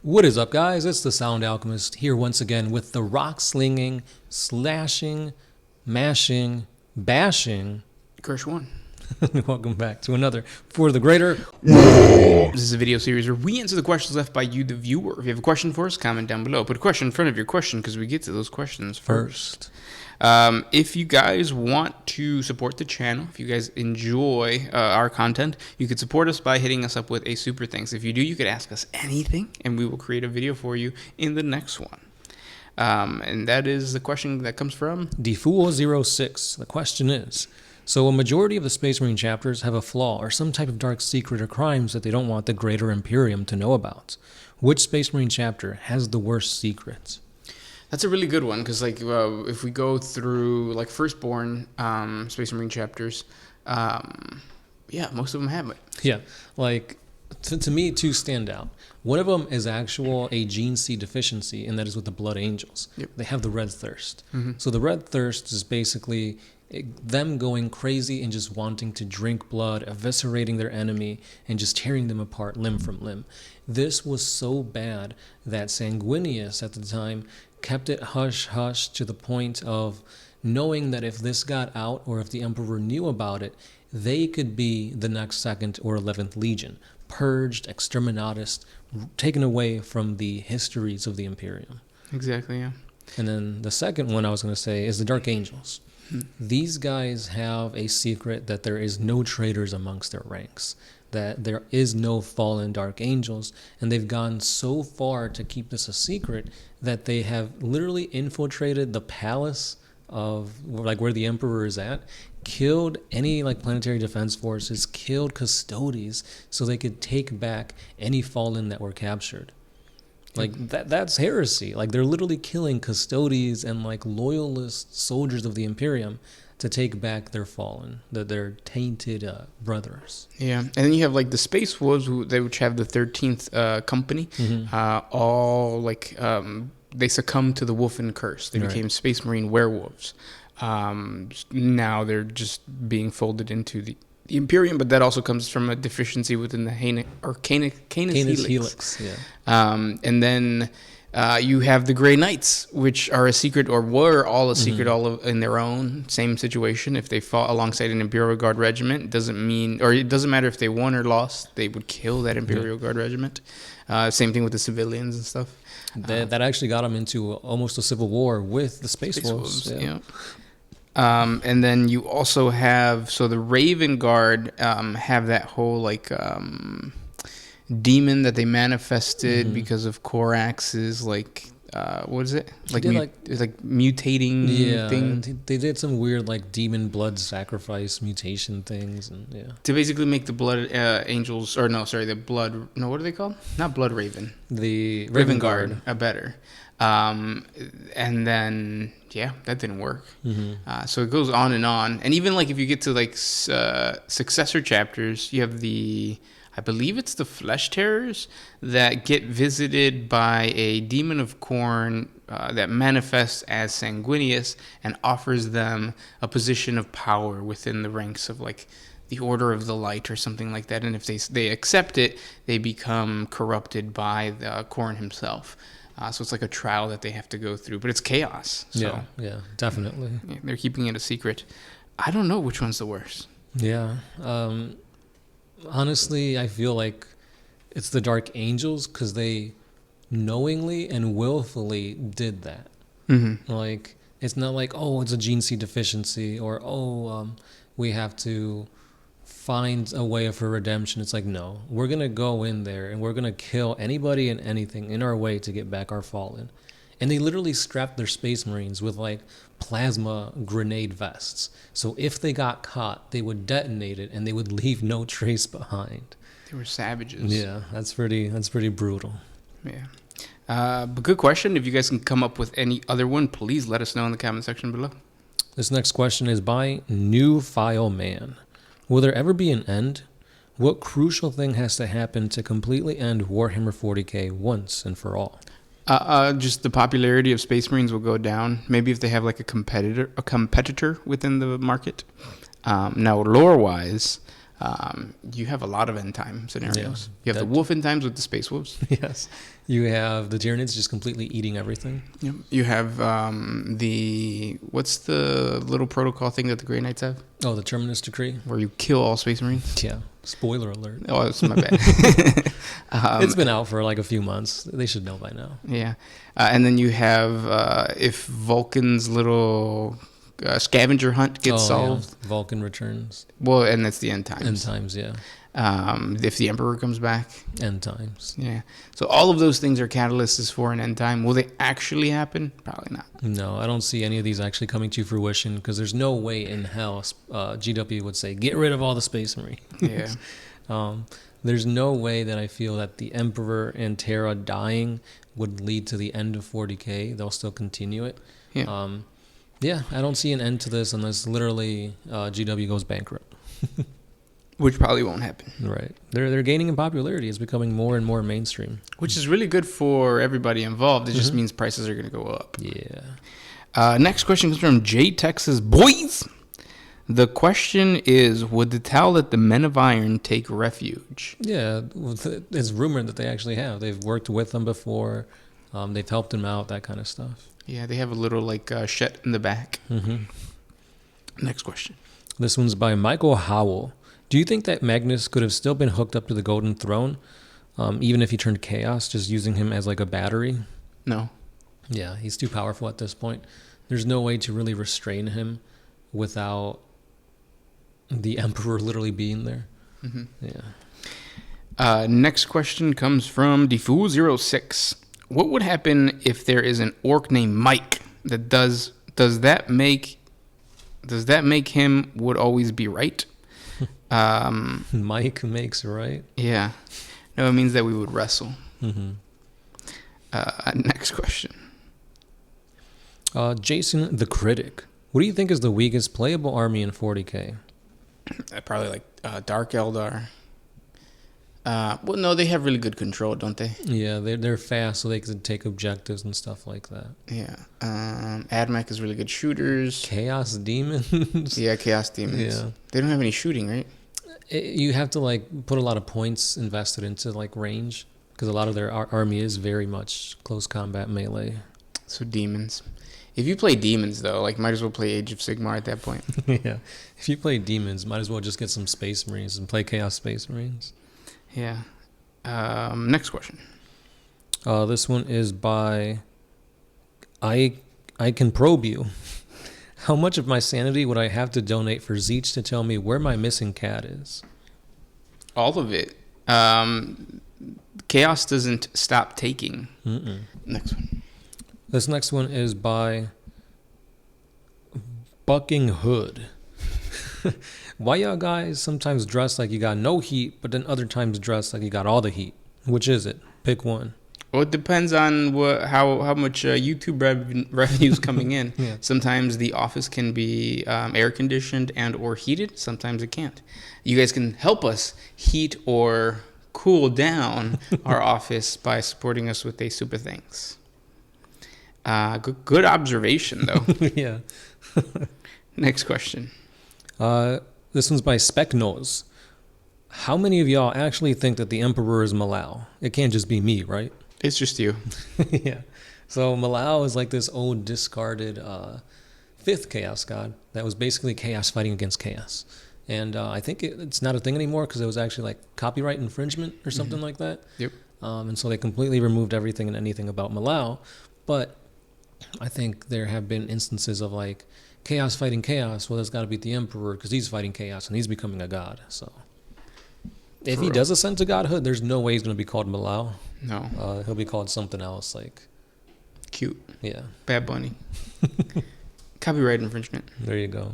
What is up, guys? It's the Sound Alchemist here once again with the rock slinging, slashing, mashing, bashing. Crush one. Welcome back to another For the Greater. This is a video series where we answer the questions left by you, the viewer. If you have a question for us, comment down below. Put a question in front of your question because we get to those questions first. If you guys want to support the channel, if you guys enjoy our content, you could support us by hitting us up with a super thanks. If you do, you could ask us anything, and we will create a video for you in the next one. And that is the question that comes from DFool06. The question is, so a majority of the Space Marine chapters have a flaw or some type of dark secret or crimes that they don't want the Greater Imperium to know about. Which Space Marine chapter has the worst secrets? That's a really good one because, like, if we go through like Firstborn Space Marine chapters, most of them have it. Yeah, like to me, two stand out. One of them is a gene C deficiency, and that is with the Blood Angels. Yep. They have the Red Thirst. Mm-hmm. So the Red Thirst is basically them going crazy and just wanting to drink blood, eviscerating their enemy, and just tearing them apart limb from limb. This was so bad that Sanguinius at the time kept it hush-hush to the point of knowing that if this got out or if the Emperor knew about it, they could be the next 2nd or 11th Legion, purged, exterminatus, taken away from the histories of the Imperium. Exactly, yeah. And then the second one I was going to say is the Dark Angels. These guys have a secret that there is no traitors amongst their ranks, that there is no fallen Dark Angels, and they've gone so far to keep this a secret that they have literally infiltrated the palace of like where the Emperor is at, killed any like planetary defense forces, killed custodies so they could take back any fallen that were captured. Like that's heresy. Like they're literally killing custodies and like loyalist soldiers of the Imperium to take back their fallen, their tainted brothers. Yeah, and then you have like the Space Wolves, which have the 13th Company. Mm-hmm. They succumbed to the Wolfen curse. They became Space Marine werewolves. Now they're just being folded into the Imperium, but that also comes from a deficiency within the Canis Helix. Yeah. And then you have the Grey Knights, which are a secret, or were all a secret, all in their own. Same situation. If they fought alongside an Imperial Guard regiment, it doesn't matter if they won or lost. They would kill that Imperial Guard regiment. Same thing with the civilians and stuff. That actually got them into almost a civil war with the Space Wolves. Yeah. And then you also have, the Raven Guard have that whole demon that they manifested because of Corax's what is it? It's like mutating thing. They did some weird demon blood sacrifice mutation things, and to basically make the blood angels, what are they called? Not Blood Raven. The Raven Guard better. And then that didn't work. So it goes on, and even if you get to successor chapters, you have I believe it's the Flesh Terrors that get visited by a demon of Khorne that manifests as Sanguinius and offers them a position of power within the ranks of the Order of the Light or something like that. And if they accept it, they become corrupted by Khorne himself. So it's like a trial that they have to go through, but it's chaos. So yeah, definitely. They're keeping it a secret. I don't know which one's the worst. Yeah. Honestly, I feel like it's the Dark Angels because they knowingly and willfully did that. It's not it's a gene C deficiency or we have to find a way for redemption. It's no, we're going to go in there and we're going to kill anybody and anything in our way to get back our fallen. And they literally strapped their Space Marines with plasma grenade vests. So if they got caught, they would detonate it and they would leave no trace behind. They were savages. Yeah, that's pretty brutal. Yeah. But good question. If you guys can come up with any other one, please let us know in the comment section below. This next question is by New File Man. Will there ever be an end? What crucial thing has to happen to completely end Warhammer 40K once and for all? Just the popularity of Space Marines will go down. Maybe if they have a competitor within the market. Now, lore-wise, you have a lot of end time scenarios. Yeah, You have the wolf end times with the space wolves. Yes. You have the Tyranids just completely eating everything. Yep. You have what's the little protocol thing that the Grey Knights have? Oh, the Terminus Decree? Where you kill all Space Marines? Yeah. Spoiler alert. Oh, that's my bad. It's been out for like a few months. They should know by now. Yeah. And then you have if Vulcan's little scavenger hunt gets solved. Yeah. Vulcan returns. Well, and that's the end times. End times, yeah. If the Emperor comes back. End times. Yeah. So all of those things are catalysts for an end time. Will they actually happen? Probably not. No, I don't see any of these actually coming to fruition because there's no way in hell GW would say, get rid of all the Space Marines. Yeah. There's no way that I feel that the Emperor and Terra dying would lead to the end of 40K. They'll still continue it. Yeah. Yeah, I don't see an end to this unless literally GW goes bankrupt. Which probably won't happen. Right. They're gaining in popularity. It's becoming more and more mainstream. Which is really good for everybody involved. It just means prices are going to go up. Yeah. Next question comes from J Texas Boys. The question is, would the Tau let the Men of Iron take refuge? Yeah, it's rumored that they actually have. They've worked with them before. They've helped them out, that kind of stuff. Yeah, they have a little like shed in the back. Mm-hmm. Next question. This one's by Michael Howell. Do you think that Magnus could have still been hooked up to the Golden Throne, even if he turned Chaos, just using him as like a battery? No. Yeah, he's too powerful at this point. There's no way to really restrain him without the Emperor literally being there. Mm-hmm. Yeah. Next question comes from Defu06. What would happen if there is an orc named Mike that does that make him would always be right? Mike makes right. Yeah. No, it means that we would wrestle. Mm-hmm. Next question. Jason the Critic. What do you think is the weakest playable army in 40K? Probably like Dark Eldar. Well, no, they have really good control, don't they? Yeah, they're fast, so they can take objectives and stuff like that. Yeah. AdMech is really good shooters. Chaos Demons. Yeah, Chaos Demons. Yeah. They don't have any shooting, right? You have to like put a lot of points invested into like range because a lot of their army is very much close combat melee. So demons. If you play demons though, like might as well play Age of Sigmar at that point. Yeah. If you play demons, might as well just get some Space Marines and play Chaos Space Marines. Yeah. Next question. This one is by I Can Probe You. How much of my sanity would I have to donate for Zeech to tell me where my missing cat is? All of it. Chaos doesn't stop taking. Mm-mm. Next one. This next one is by Bucking Hood. Why y'all guys sometimes dress like you got no heat, but then other times dress like you got all the heat? Which is it? Pick one. Well, it depends on how much YouTube revenue's coming in. Yeah. Sometimes the office can be air conditioned and or heated. Sometimes it can't. You guys can help us heat or cool down our office by supporting us with a super thanks. Good observation though. Yeah. Next question. This one's by Specknose. How many of y'all actually think that the Emperor is Malao? It can't just be me, right? It's just you. Yeah. So Malao is like this old discarded fifth Chaos God that was basically Chaos fighting against Chaos. And I think it's not a thing anymore because it was actually like copyright infringement or something like that. Yep. And so they completely removed everything and anything about Malao. But I think there have been instances of like Chaos fighting Chaos. Well, that's got to be the Emperor because he's fighting Chaos and he's becoming a god. So if he does ascend to godhood, there's no way he's going to be called Malao. No. He'll be called something else like... Cute. Yeah. Bad Bunny. Copyright infringement. There you go.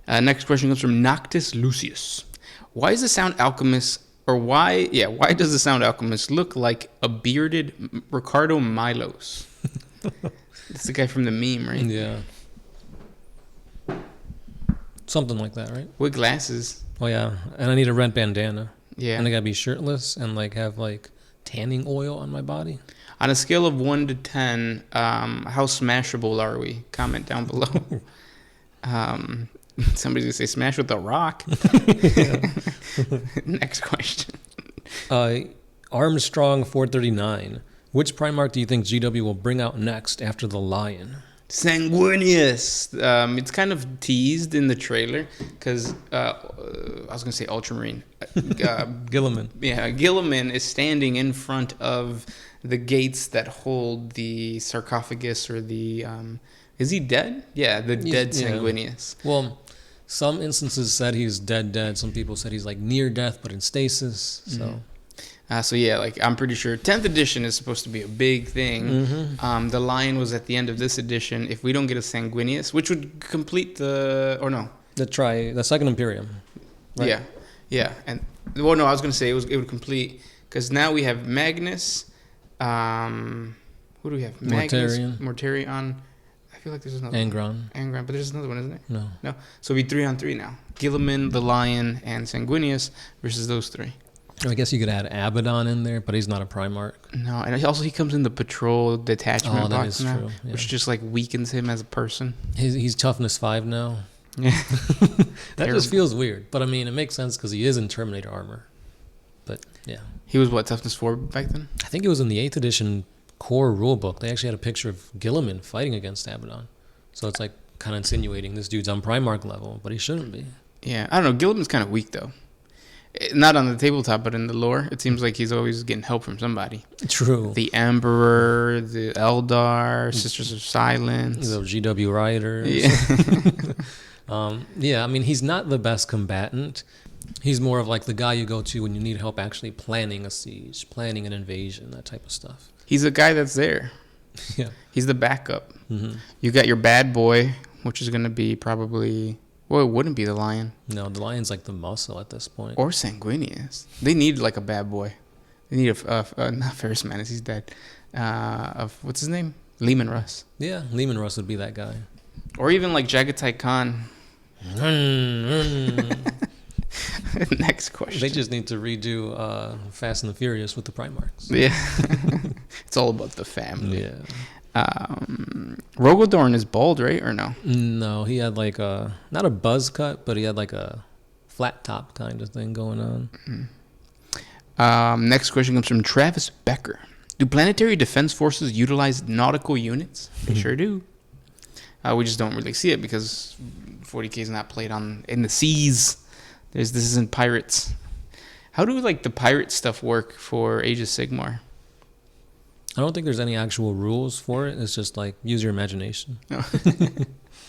Next question comes from Noctis Lucius. Why is the Sound Alchemist, or why does the Sound Alchemist look like a bearded Ricardo Milos? That's the guy from the meme, right? Yeah. Something like that, right? With glasses. Oh, yeah. And I need a red bandana. Yeah. And I gotta be shirtless and like have like tanning oil on my body. On a scale of 1 to 10, how smashable are we? Comment down below. Somebody's gonna say smash with a rock. Yeah. Next question. Armstrong 439. Which Primarch do you think GW will bring out next after the Lion? Sanguinius. It's kind of teased in the trailer because I was gonna say Ultramarine. Gilliman. Yeah, Gilliman is standing in front of the gates that hold the sarcophagus or the. Is he dead? Yeah, the dead Sanguinius. Well, some instances said he's dead. Some people said he's like near death, but in stasis. So. So yeah, like I'm pretty sure 10th edition is supposed to be a big thing. Mm-hmm. The Lion was at the end of this edition. If we don't get a Sanguinius, which would complete the the second Imperium. Right? Yeah, and well, no, I was gonna say it would complete because now we have Magnus. Who do we have? Magnus, Mortarion. I feel like there's another. Angron, but there's another one, isn't there? No. So it'd be 3-on-3 now. Gilliman, the Lion, and Sanguinius versus those three. I guess you could add Abaddon in there, but he's not a Primarch. No, and also he comes in the patrol detachment box now, true, yeah. which just like weakens him as a person. He's toughness 5 now. Yeah, that just feels weird. But I mean, it makes sense because he is in Terminator armor. But yeah, he was what, toughness 4 back then? I think it was in the 8th edition core rulebook. They actually had a picture of Gilliman fighting against Abaddon, so it's like kind of insinuating this dude's on Primarch level, but he shouldn't be. Yeah, I don't know. Gilliman's kind of weak though. Not on the tabletop, but in the lore, it seems like he's always getting help from somebody. True. The Emperor, the Eldar, Sisters of Silence. The GW Riders. Yeah. I mean, he's not the best combatant. He's more of like the guy you go to when you need help actually planning a siege, planning an invasion, that type of stuff. He's the guy that's there. Yeah. He's the backup. Mm-hmm. You got your bad boy, which is going to be probably... Well, it wouldn't be the Lion. No, the Lion's like the muscle at this point. Or Sanguinius. They need like a bad boy. They need not Ferris Manus, he's dead. What's his name? Lehman Russ. Yeah, Lehman Russ would be that guy. Or even like Jagatai Khan. Next question. They just need to redo Fast and the Furious with the Primarchs. Yeah. It's all about the family. Yeah. Rogodorn is bald, right? Or no? No, he had like not a buzz cut, but he had like a flat top kind of thing going on. Next question comes from Travis Becker. Do planetary defense forces utilize nautical units? They sure do. We just don't really see it because 40K is not played in the seas. This isn't pirates. How do like the pirate stuff work for Age of Sigmar? I don't think there's any actual rules for it. It's just like use your imagination. No.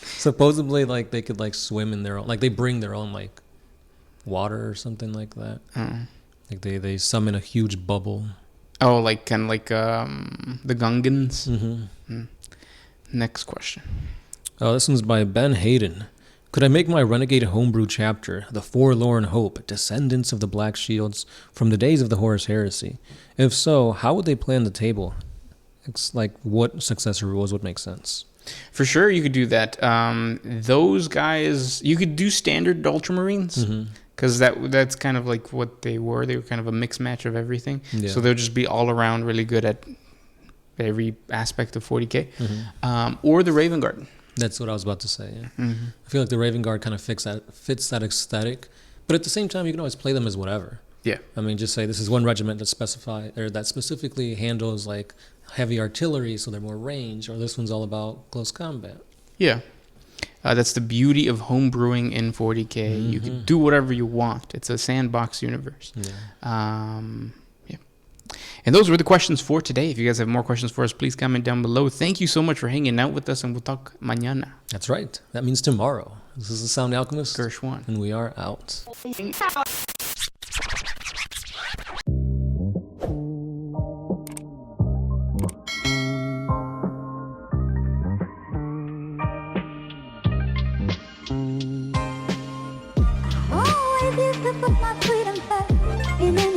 Supposedly, like they could like swim in their own, like they bring their own like water or something like that. Like they summon a huge bubble. Oh, like kind of like the Gungans. Mm-hmm. Next question. Oh, this one's by Ben Hayden. Could I make my Renegade Homebrew chapter, The Forlorn Hope, Descendants of the Black Shields, from the days of the Horus Heresy? If so, how would they plan the table? It's like, what successor rules would make sense? For sure, you could do that. Those guys, you could do standard Ultramarines, because that's kind of like what they were. They were kind of a mixed match of everything. Yeah. So they'll just be all around really good at every aspect of 40K. Or the Raven Guard. That's what I was about to say. Yeah. I feel like the Raven Guard kind of fits that aesthetic, but at the same time, you can always play them as whatever. Yeah. I mean, just say this is one regiment that specifically handles like heavy artillery, so they're more range, or this one's all about close combat. Yeah. That's the beauty of homebrewing in 40K. You can do whatever you want. It's a sandbox universe. Yeah. And those were the questions for today. If you guys have more questions for us, please comment down below. Thank you so much for hanging out with us, and we'll talk mañana. That's right. That means tomorrow. This is the Sound Alchemist. Gershwan. And we are out. Always used to put my freedom first.